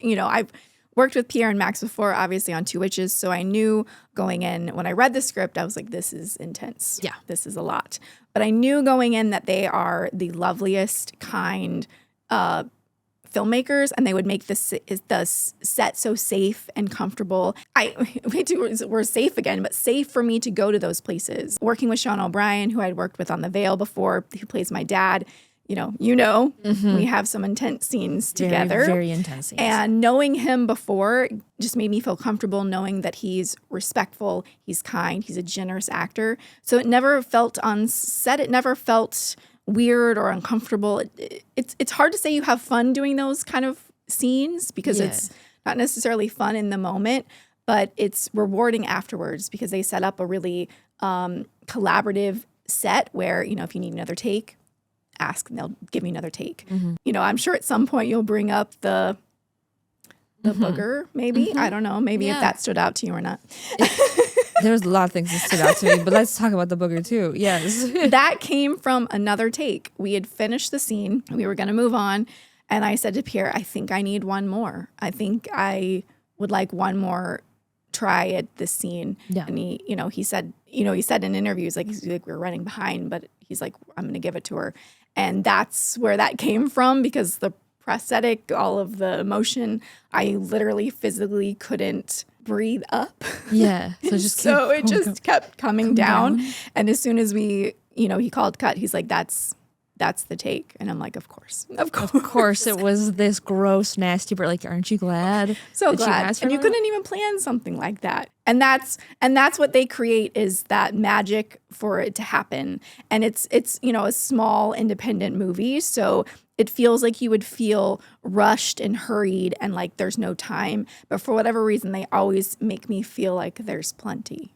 I've worked with Pierre and Max before, obviously on Two Witches. So I knew going in, when I read the script, I was like, this is intense. Yeah. This is a lot. But I knew going in that they are the loveliest, kind filmmakers, and they would make the set so safe and comfortable. We're safe again, but safe for me to go to those places. Working with Sean O'Brien, who I'd worked with on The Veil before, who plays my dad, we have some intense scenes together. Very, very intense scenes. And knowing him before just made me feel comfortable knowing that he's respectful, he's kind, he's a generous actor. So it never felt on set, it never felt weird or uncomfortable. It's hard to say you have fun doing those kind of scenes because it's not necessarily fun in the moment, but it's rewarding afterwards because they set up a really collaborative set where, if you need another take, ask and they'll give you another take. I'm sure at some point you'll bring up the booger, maybe. I don't know. Maybe if that stood out to you or not. There's a lot of things that stood out to me, but let's talk about the booger too. Yes. That came from another take. We had finished the scene. We were going to move on. And I said to Pierre, I think I need one more. I think I would like one more try at this scene. Yeah. And he said in interviews, he's like, we're running behind, but he's like, I'm going to give it to her. And that's where that came from because the prosthetic, all of the emotion, I literally physically couldn't breathe up. Yeah. So it just kept coming down. And as soon as he called cut, he's like, that's the take. And I'm like, of course. Of course it was this gross, nasty, but aren't you glad? So glad. And you couldn't even plan something like that. And that's what they create is that magic for it to happen. And it's a small independent movie. So it feels like you would feel rushed and hurried and like there's no time. But for whatever reason, they always make me feel like there's plenty.